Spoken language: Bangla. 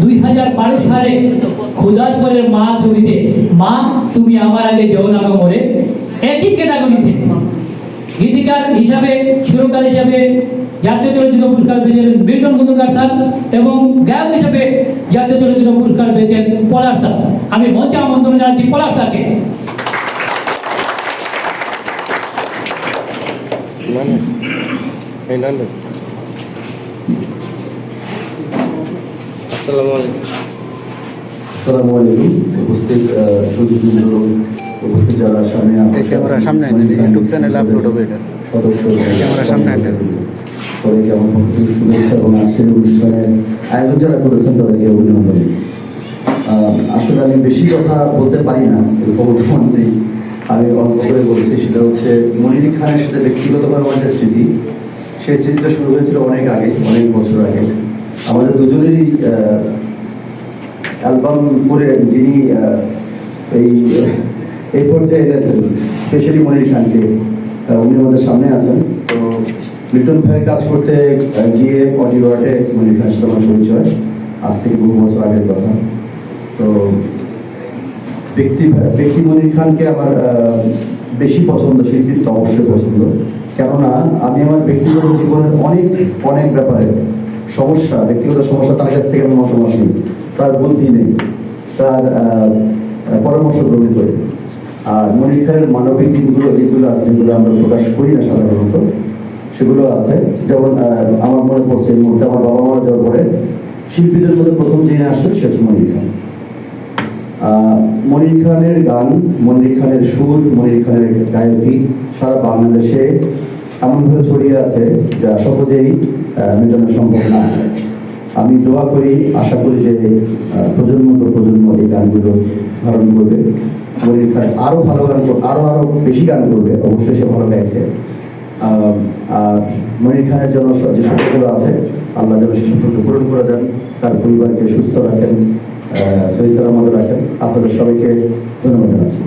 2012 সালে খোদার পরের মা ছবিতে মা তুমি আমার আগে যেও না গো মরে, একই ক্যাটাগরিতে গীতিকার হিসাবে, সুরকার হিসাবে জাতীয় চলচ্চিত্র পুরস্কার পেয়েছেন মিল্টন খন্দকার স্যার এবং গায়ক হিসাবে জাতীয় চলচ্চিত্র পুরস্কার পেয়েছেন পলাশ স্যার। আমি মঞ্চে আমন্ত্রণ জানাচ্ছি পলাশ স্যারকে। আসসালামু আলাইকুম। উপস্থিত যারা সামনে ইউটিউব চ্যানেলে আপলোড হবে, এটা সদস্য ক্যামেরার সামনে সবাইকে আমার পক্ষ থেকে শুভেচ্ছা এবং আজকের অনুষ্ঠানের আয়োজন যারা করেছেন তাদেরকে অভিনন্দন। আসলে আমি বেশি কথা বলতে পারি না, মুখ্যমন্ত্রী আমি অল্প করে বলছি। সেটা হচ্ছে মনির খানের সাথে ব্যক্তিগতভাবে আমার যে স্মৃতি, সেই স্মৃতিটা শুরু হয়েছিল অনেক আগে, অনেক বছর আগে। আমাদের দুজনেরই অ্যালবাম করে যিনি এই পর্যায়ে এনেছেন, স্পেশালি মনির খানকে, উনি আমাদের সামনে আছেন। তো লিটন ভাইয়ের কাজ করতে গিয়ে অডিও আর্টে মনির খানের সাথে আমার পরিচয়, আজ থেকে বহু বছর আগের কথা। তো ব্যক্তি মনির খানকে আমার বেশি পছন্দ, শিল্পীর তো অবশ্যই পছন্দ। কেননা আমি আমার ব্যক্তিগত জীবনের অনেক ব্যাপারে সমস্যা, ব্যক্তিগত সমস্যা তার কাছ থেকে আমি মতামত নিই, তার বুদ্ধি নেই, তার পরামর্শ গ্রহণ করি। আর মনির খানের মানবিক দিকগুলো আছে, যেগুলো আমরা প্রকাশ করি না সাধারণত, সেগুলো আছে। যেমন আমার মনে পড়ছে এই মুহূর্তে আমার বাবা মারা যাওয়ার পরে শিল্পীদের মধ্যে প্রথম যিনি আসছেন সে হচ্ছে মনির খান। মনির খানের গান, মনির খানের সুর, মনির খানের গায়কী সারা বাংলাদেশে এমনভাবে ছড়িয়ে আছে যা সহজেই মেটানো সম্ভব না। আমি দোয়া করি, আশা করি যে প্রজন্ম তো প্রজন্ম এই গানগুলো ধারণ করবে। মনির খান আরো ভালো গান করবে, আরো বেশি গান করবে, অবশ্যই সে ভালো গাইছে। আর মনির খানের জন্য যে স্বপ্নগুলো আছে, আল্লাহ যেন সে স্বপ্নকে পূরণ করে দেন, তার পরিবারকে সুস্থ রাখেন, সহি সালামত রাখেন। আপনাদের সবাইকে ধন্যবাদ জানাচ্ছি।